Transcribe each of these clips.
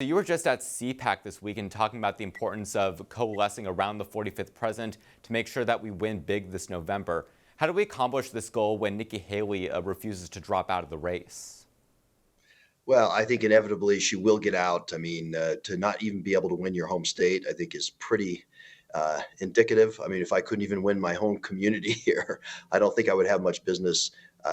You were just at CPAC this weekend talking about the importance of coalescing around the 45th president to make sure that we win big this November. How do we accomplish this goal when Nikki Haley refuses to drop out of the race? Well, I think inevitably she will get out. I mean, to not even be able to win your home state, I think is pretty indicative. I mean, if I couldn't even win my home community here, I don't think I would have much business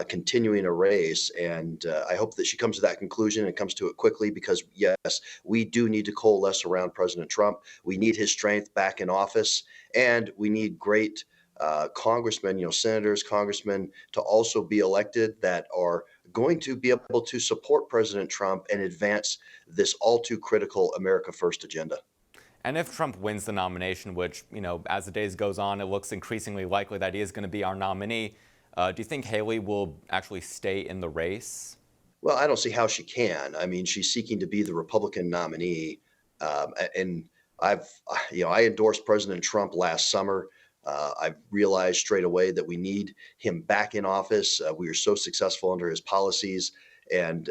continuing a race. And I hope that she comes to that conclusion and comes to it quickly because, yes, we do need to coalesce around President Trump. We need his strength back in office, and we need great congressmen, senators, congressmen to also be elected that are going to be able to support President Trump and advance this all too critical America First agenda. And if Trump wins the nomination, which, as the days goes on, it looks increasingly likely that he is going to be our nominee, do you think Haley will actually stay in the race? Well, I don't see how she can. I mean, she's seeking to be the Republican nominee. And I endorsed President Trump last summer. I realized straight away that we need him back in office. We were so successful under his policies. And,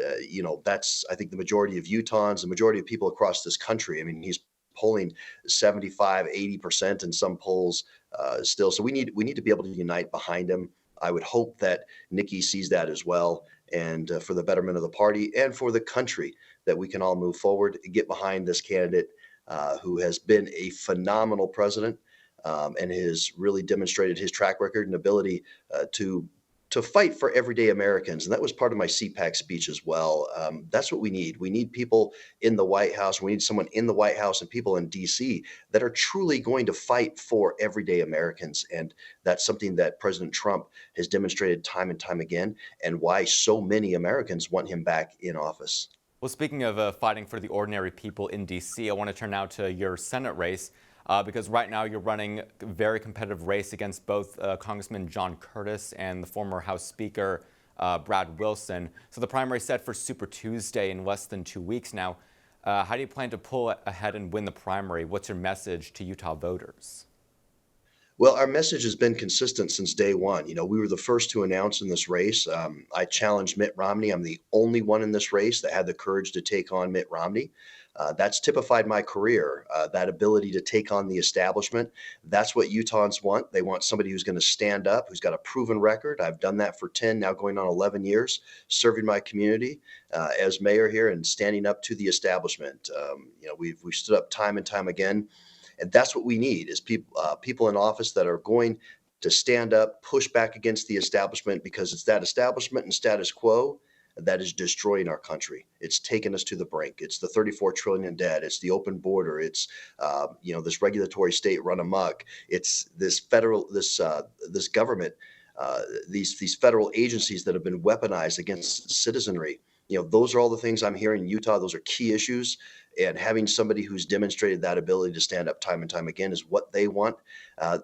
that's, I think, the majority of Utahns, the majority of people across this country. I mean, he's polling 75, 80% in some polls still. So we need to be able to unite behind him. I would hope that Nikki sees that as well. And for the betterment of the party and for the country, that we can all move forward and get behind this candidate who has been a phenomenal president. And has really demonstrated his track record and ability to fight for everyday Americans. And that was part of my CPAC speech as well. That's what we need. We need people in the White House. We need someone in the White House and people in D.C. that are truly going to fight for everyday Americans. And that's something that President Trump has demonstrated time and time again, and why so many Americans want him back in office. Well, speaking of fighting for the ordinary people in D.C., I want to turn now to your Senate race. Because right now you're running a very competitive race against both Congressman John Curtis and the former House Speaker Brad Wilson. So the primary is set for Super Tuesday in less than 2 weeks now. How do you plan to pull ahead and win the primary? What's your message to Utah voters? Well, our message has been consistent since day one. We were the first to announce in this race. I challenged Mitt Romney. I'm the only one in this race that had the courage to take on Mitt Romney. That's typified my career, that ability to take on the establishment. That's what Utahns want. They want somebody who's going to stand up, who's got a proven record. I've done that for 10, now going on 11 years, serving my community as mayor here and standing up to the establishment. We've stood up time and time again. And that's what we need is people in office that are going to stand up, push back against the establishment, because it's that establishment and status quo that is destroying our country. It's taken us to the brink. It's the 34 trillion in debt. It's the open border. It's this regulatory state run amok. It's this this government, these federal agencies that have been weaponized against citizenry. Those are all the things I'm hearing in Utah. Those are key issues. And having somebody who's demonstrated that ability to stand up time and time again is what they want.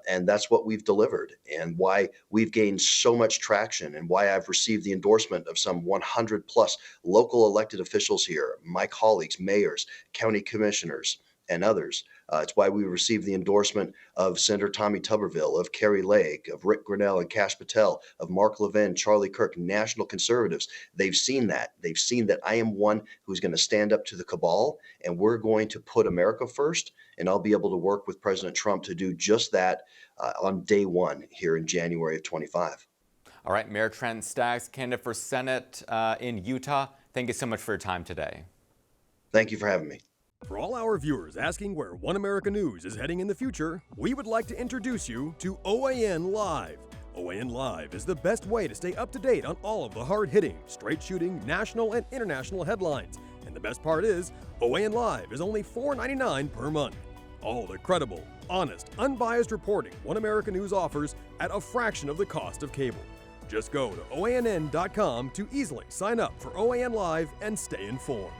And that's what we've delivered, and why we've gained so much traction, and why I've received the endorsement of some 100 plus local elected officials here, my colleagues, mayors, county commissioners, and others. It's why we received the endorsement of Senator Tommy Tuberville, of Kerry Lake, of Rick Grinnell and Kash Patel, of Mark Levin, Charlie Kirk, national conservatives. They've seen that. They've seen that I am one who's going to stand up to the cabal, and we're going to put America first. And I'll be able to work with President Trump to do just that on day one here in January of 25. All right, Mayor Trent Staggs, candidate for Senate in Utah. Thank you so much for your time today. Thank you for having me. For all our viewers asking where One America News is heading in the future, we would like to introduce you to OAN Live. OAN Live is the best way to stay up to date on all of the hard-hitting, straight-shooting, national and international headlines. And the best part is, OAN Live is only $4.99 per month. All the credible, honest, unbiased reporting One America News offers at a fraction of the cost of cable. Just go to OANN.com to easily sign up for OAN Live and stay informed.